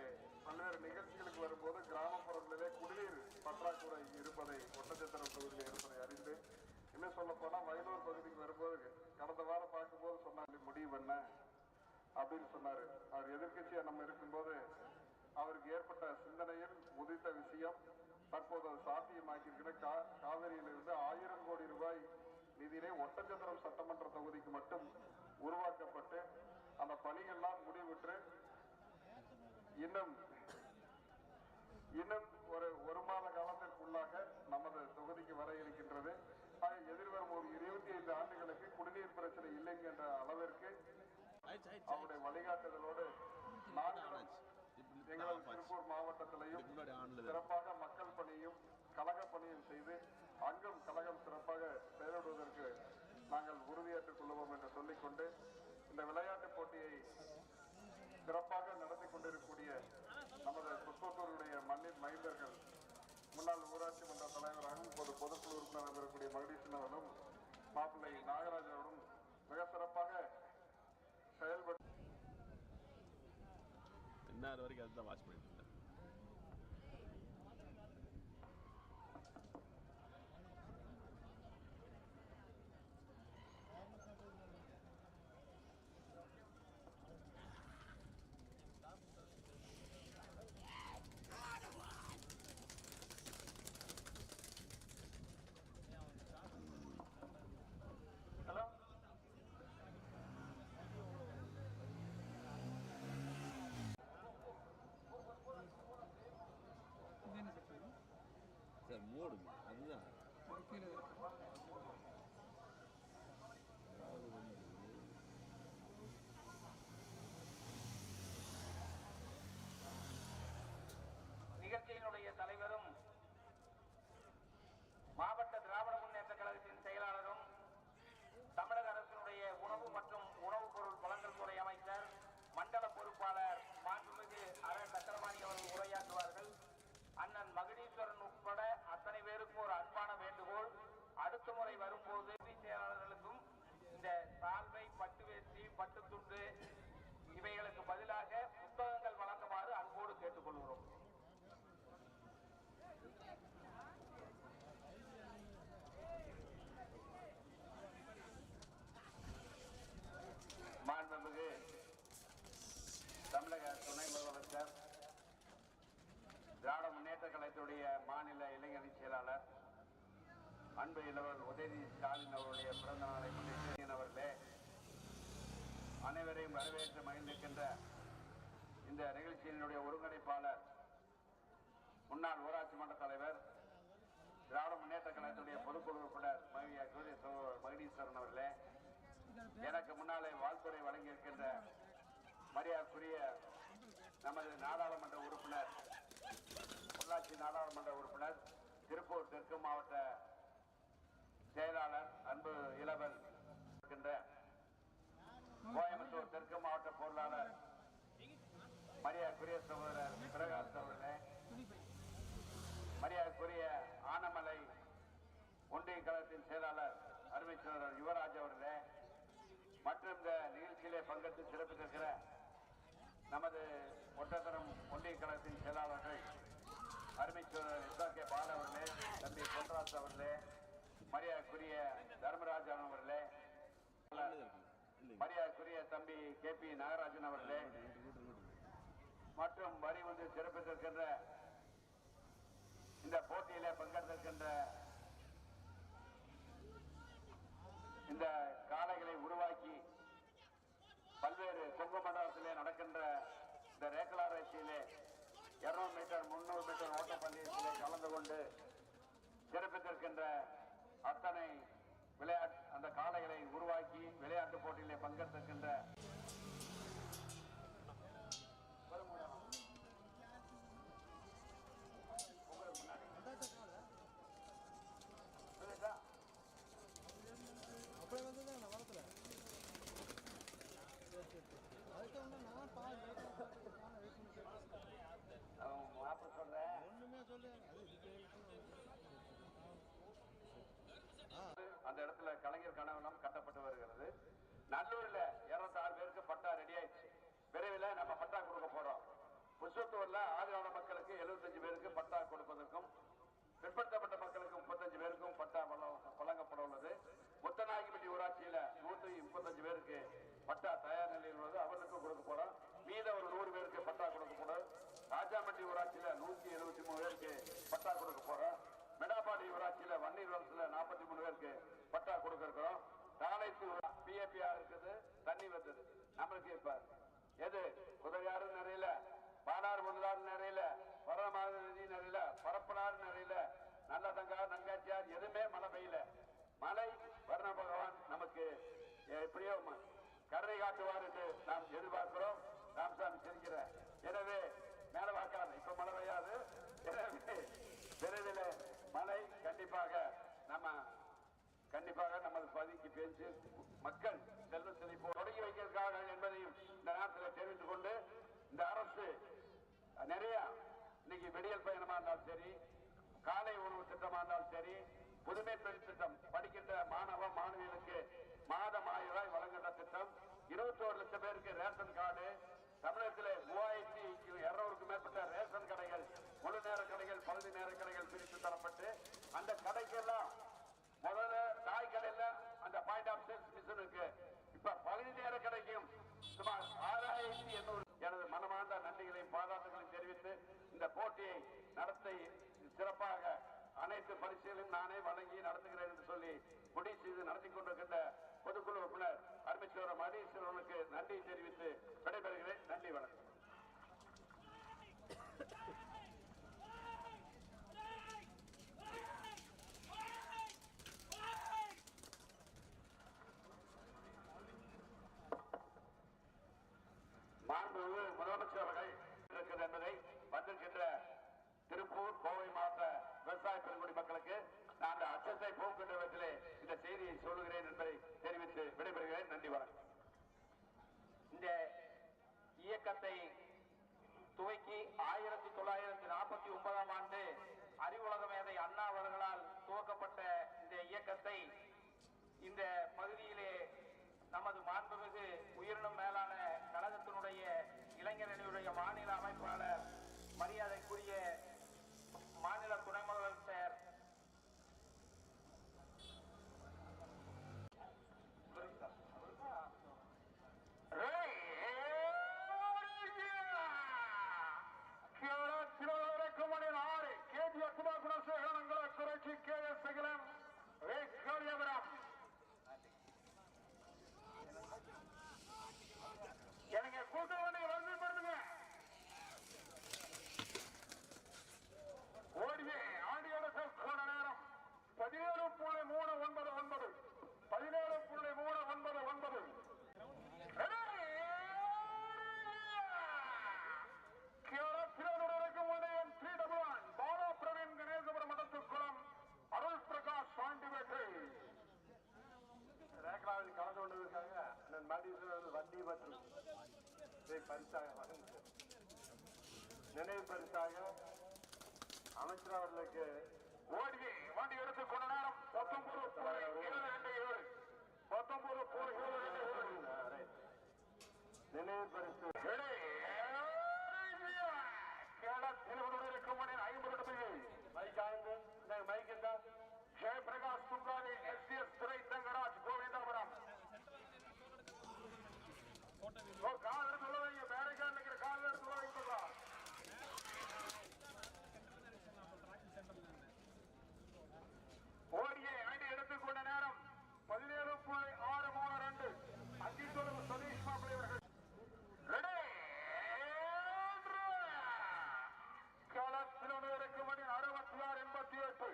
பல்வேறு நிகழ்ச்சிகளுக்கு வரும்போது கிராமப்புறங்களிலே குடிநீர் பற்றாக்குறை இருப்பதை ஒட்டச்சத்திரம் தொகுதியில் இருப்பதை அறிந்து, இன்னும் சொல்ல போனா வயலூர் பகுதிக்கு வரும்போது கடந்த வாரம் பார்க்கும்போது சொன்னாரு முடிவு என்ன அப்படின்னு சொன்னாரு. அவர் எதிர்கட்சியா நம்ம இருக்கும்போது அவருக்கு ஏற்பட்ட சிந்தனையில் உதித்த விஷயம் தற்போது சாத்தியமாக்கியிருக்கிற காவிரியிலிருந்து 1000 கோடி ரூபாய் நிதியிலே ஒட்டச்சத்திரம் சட்டமன்ற தொகுதிக்கு மட்டும் உருவாக்கப்பட்டு அந்த பணியெல்லாம் முடிவுற்று இன்னும் ஒரு மாத காலத்திற்குள்ளாக நமது தொகுதிக்கு வர இருக்கின்றது. எதிர்வரும் ஒரு 25 ஆண்டுகளுக்கு குடிநீர் பிரச்சனை இல்லை என்ற அளவிற்கு அவருடைய வழிகாட்டுதலோடு நாங்களும் எங்களது திருப்பூர் மாவட்டத்திலையும் சிறப்பாக மக்கள் பணியும் கழக பணியும் செய்து அங்கும் கழகம் சிறப்பாக செயல்படுவதற்கு நாங்கள் உறுதியேற்றுக் கொள்வோம் என்று சொல்லிக்கொண்டு, இந்த விளையாட்டுப் போட்டியை சிறப்பாக நடத்தி கொண்டிருக்கக்கூடிய நமது புத்தூருடைய மண்ணின் மைந்தர்கள், முன்னாள் ஊராட்சி மன்ற தலைவராகவும் இப்போது பொதுக்குழு உறுப்பினர் இருக்கக்கூடிய மகதீசன் அவர்களும் மாப்பிள்ளை நாகராஜ் அவர்களும் மிக சிறப்பாக செயல்பட்டு வரைக்கும் அதுதான் வாட்ச் பண்ணிட்டு இருந்தேன். ஓடுது அதுதான் ஒரு கீழே இருக்கு. அதாவது வந்து நிகழ்ச்சியினுடைய தலைவரும் மாவட்ட திராவிட முன்னேற்ற கழகத்தின் செயலாளரும் தமிழக அரசினுடைய உணவு மற்றும் உணவுப் பொருள் வழங்கல் துறை அமைச்சர் மண்டல பொறுப்பாளர் மாண்புமிகு அர சக்கரபாணி அவர்கள் உரையாற்றுவார்கள். அண்ணன் மகுடீஸ்வரன் உட்பட அத்தனை பேருக்கும் ஒரு அன்பான வேண்டுகோள், அடுத்த முறை வரும்போது செயலாளர்களுக்கும் இந்த சால்வை, பட்டு வேஷ்டி, பட்டு துண்டு இவைகளுக்கு பதிலாக புத்தகங்கள் வழங்குமாறு அன்போடு கேட்டுக்கொள்கிறோம். மாண்புமிகு தமிழக துணை முதலமைச்சர், திராவிட முன்னேற்ற கழகத்துடைய மாநில இளைஞரணி செயலாளர் அன்பு இளவல் உதயநிதி ஸ்டாலின் அவருடைய பிறந்த நாளை முன்னிட்டு அவர்களே, அனைவரையும் வரவேற்று மகிழ்ந்திருக்கின்ற இந்த நிகழ்ச்சியினுடைய ஒருங்கிணைப்பாளர் முன்னாள் ஊராட்சி மன்ற தலைவர் திராவிட முன்னேற்ற கழகத்துடைய பொதுக்குழு உறுப்பினர் மகுடீஸ்வரன் அவர்களே, எனக்கு முன்னாலே வாழ்த்துறை வழங்கியிருக்கின்ற மரியாதைக்குரிய நமது நாடாளுமன்ற உறுப்பினர், உள்ளாட்சி நாடாளுமன்ற உறுப்பினர், திருப்பூர் தெற்கு மாவட்ட செயலாளர் அன்பு இளவல் இருக்கின்ற கோயம்புத்தூர் தெற்கு மாவட்ட பொருளாளர் மரியாதைக்குரிய சகோதரர் பிரகாஷ் அவர்களே, மரியாதைக்குரிய ஆனமலை ஒன்றிய கழகத்தின் செயலாளர் அருமை சகோதரர் யுவராஜ் அவர்களே, மற்றும் இந்த நிகழ்ச்சியிலே பங்கேற்று சிறப்பித்திருக்கிற நமது ஒட்டத்தரம் ஒன்றிய கழகத்தின் செயலாளர்கள் அருமை சகோதரர் எஸ்.கே. பால் அவர்களே, தம்பி பொன்ராஜ் அவர்களே, மரியாதைக்குரிய தர்மராஜன் அவர்களே, மரியாதைக்குரிய தம்பி கே.பி. நாகராஜன் அவர்களே, மற்றும் வரி வந்து சிறப்பித்திருக்கின்ற இந்த போட்டியிலே பங்கெடுத்திருக்கின்ற இந்த காளைகளை உருவாக்கி பல்வேறு கொங்கு மண்டலத்திலே நடக்கின்ற இந்த ரேக்கலாராய்ச்சியிலே 200 மீட்டர் 300 மீட்டர் ஓட்ட பந்தயத்திலே கலந்து கொண்டு சிறப்பித்திருக்கின்ற அத்தனை விளையாட்டு அந்த காளைகளை உருவாக்கி விளையாட்டு போட்டியிலே பங்கெடுத்திருக்கின்ற அந்த இடத்துல கலைஞர் கனவனம் கட்டப்பட்டு வருகிறது. நல்லூர்ல 206 பேருக்கு பட்டா ரெடி ஆயிடுச்சு. விரைவில் நம்ம பட்டா கொடுக்க போறோம். புஷ்பத்தூர்ல ஆதிவான மக்களுக்கு 75 பேருக்கு பட்டா கொடுப்பதற்கும், பிற்படுத்தப்பட்ட மக்களுக்கு 35 பேருக்கும் பட்டா வழங்கப்பட உள்ளது. முத்தநாயகப்பட்டி ஊராட்சியில 135 பேருக்கு பட்டா தயார் நிலையில் உள்ளது, அவர்களுக்கு கொடுக்க போறோம். மீத ஒரு 100 பேருக்கு பட்டா கொடுக்கப்படும். ராஜாமட்டி ஊராட்சியில 173 பேருக்கு பட்டா கொடுக்க போறோம். மெடாபாடி ஊராட்சியில வன்னீர் வளத்துல 43 பேருக்கு பட்டா கொடுக்க இருக்கிறோம். தாளைத்தூர் பிஏபிஆர் இருக்குது, தண்ணி வந்தது நம்மளுக்கு. இப்ப எது உதவியாரு நிறையில, பாடார் முதலாறு நிறையில, பரமாதி நிறையில, பரப்பனாறு நிறையில, நல்ல தங்கார் நங்காச்சியார் எதுவுமே மழை பெய்யல. மழை வர்ண பகவான் நமக்கு எப்படியோ கருணை காட்டுவார் என்று நாம் எதிர்பார்க்கிறோம். ராமசாமி சிரிக்கிற, எனவே மேல பார்க்கலாம், இப்ப மழை பெய்யாது. எனவே விரைவில் மழை கண்டிப்பாக நமது பகுதிக்கு பேச்சு மக்கள் செல்வ செழிப்பு தொடங்கி வைக்கிறார்கள் என்பதையும் இந்த நேரத்தில் தெரிவித்துக் கொண்டு, இந்த அரசு நிறைய இன்னைக்கு விடியல் பயணமா இருந்தாலும் சரி, காலை உணவு திட்டமா இருந்தாலும் சரி, புதுமை பெண் திட்டம், படிக்கின்ற மாணவ மாணவிகளுக்கு மாதம் 1000 ரூபாய் வழங்குகின்ற திட்டம், 21 லட்சம் பேருக்கு ரேஷன் கார்டு, தமிழகத்திலே 3200க்கும் மேற்பட்ட ரேஷன் கடைகள், முழு நேர கடைகள், பகுதி நேர கடைகள் பிரித்து தரப்பட்டு, அந்த கடைக்கெல்லாம் முதல்ல தாய் கடையில அந்த பாயிண்ட் ஆஃப் சேல்ஸ் மிஷினுக்கு இப்ப பகுதி நேர கடைக்கும் சுமார் 6800. எனது மனமார்ந்த நன்றிகளையும் பாராட்டுகளையும் தெரிவித்து இந்த போட்டியை நடத்த சிறப்பாக அனைத்து பரிசுகளையும் நானே வழங்கி நடத்துகிறேன் என்று சொல்லி முடிவு செய்து நடத்தி கொண்டிருக்கின்ற பொதுக்குழு உறுப்பினர் அருமைச்சோர மகேஸ்வரனுக்கு நன்றி தெரிவித்து விடைபெறுகிறேன். நன்றி, வணக்கம். விவசாய பெருங்குடி மக்களுக்கு நான் அந்த அச்சத்தை போக்குகின்ற விதத்திலே இந்த செய்தியை சொல்லுகிறேன் என்பதை தெரிவித்து விடைபெறுகிறேன். நன்றி, வணக்கம். இந்த இயக்கத்தை துவக்கி 1949ஆம் ஆண்டு அறிவுலக மேதை அண்ணா அவர்களால் துவக்கப்பட்ட இந்த இயக்கத்தை இந்த பகுதியிலே நமது மாண்புமிகு உயிரினும் மேலான கழகத்தினுடைய இளைஞரணியுடைய மாநில அமைப்பாளர் மரியாதைக்குரிய மாநில துணை முதலமைச்சர் எனக்கு கூட்ட வேண்டிய வறுமைப்படுத்துங்க. ஓடியே ஆண்டியோட கோண நேரம் 17.399 17.399 பாலா பிரவீன் கணேசபுரம் மதத்துக்குளம் அருள் பிரகாஷ் பாண்டி வெற்றி ரேக்லாவில் கலந்து கொண்டிருக்காங்க. வண்டி மற்றும் பரிசாக நினைவு பரிசாக அமைச்சர் அவர்களுக்கு ஓடியே வண்டி எடுத்துக் கொண்ட நேரம் 19.727 நினைவு பரிசு ஜெயபிரகாஷ் சுங்காரி எஸ்எஸ் துறை தங்கராஜ் கோவிந்தாபுரம் கால் எடுத்து வைங்க. பேரக்கால் நிற்கிற கால் எடுத்து வைங்களா. ஓடியை அடி எடுத்துக்கொண்ட நேரம் 17.632 அஜித்தொழுவு சதீஷ் மாப்பிள்ளை அவர்கள் களத்திற்கு மணி 66.88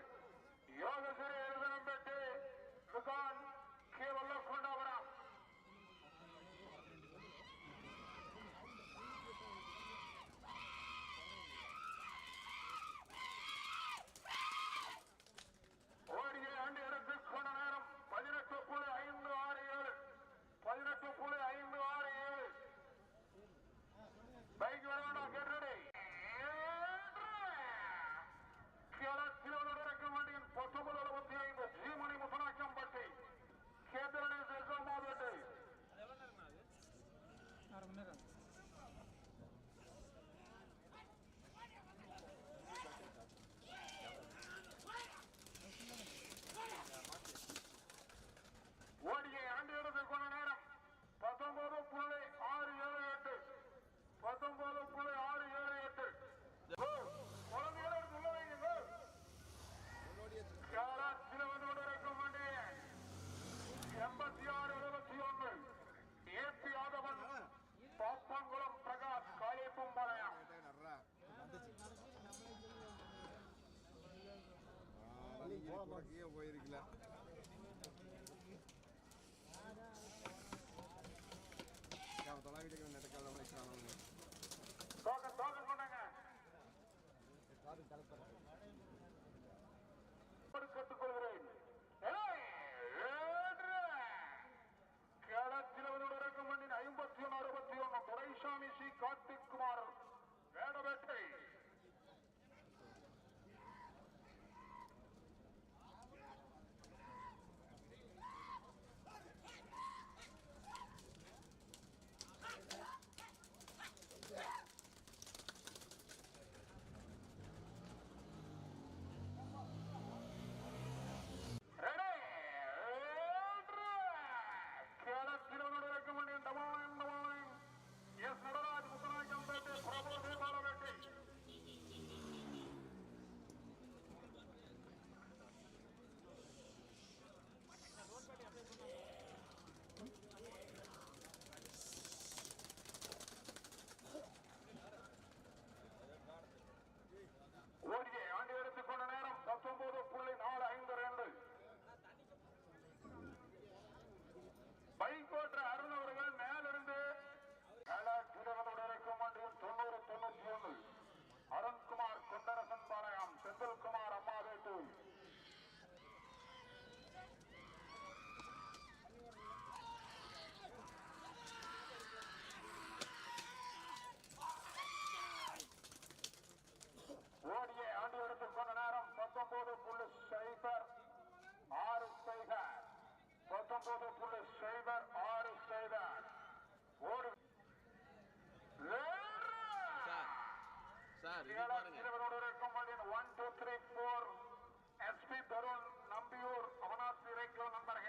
யோகசிரி எழுதனம் பெற்று சுகான் கேவல்ல கொண்டாபுரம் ஓடியை ஆண்டு எடுத்துக் கொண்ட நேரம் 18.567 18.567 பைக் வேணா கேட்டு வண்டியின் 19.75 ஜீமணி முத்தனாக்கம்பட்டி கேந்திரணி மாவட்ட ஓடியை ஆண்டு எடுத்துக் கொண்ட நேரம் 19.678 19.678 குழந்தைகளுக்கு உள்ள வைங்க. சிலவனோடு வண்டி 86.71 ஏபி யாதவன் பாப்பாங்குளம் பிரகாஷ் காளியப்பம் பாளையம் போயிருக்கல தொலைவீட்டுக்கு நடக்காத டோக்கன் கொண்டாங்க. கட்டுக்கொள்கிறேன். கேளத்திலவனோடு இருக்கும் மண்ணின் 51.61 துரைசாமி சி கார்த்திக்குமார் வேடவேட்டை இருவரோடு இருக்கும் வண்டியின் 1 2 3 4 SP தருண் நம்பியூர் அவனாசி இறைக்கும் நண்பர்கள்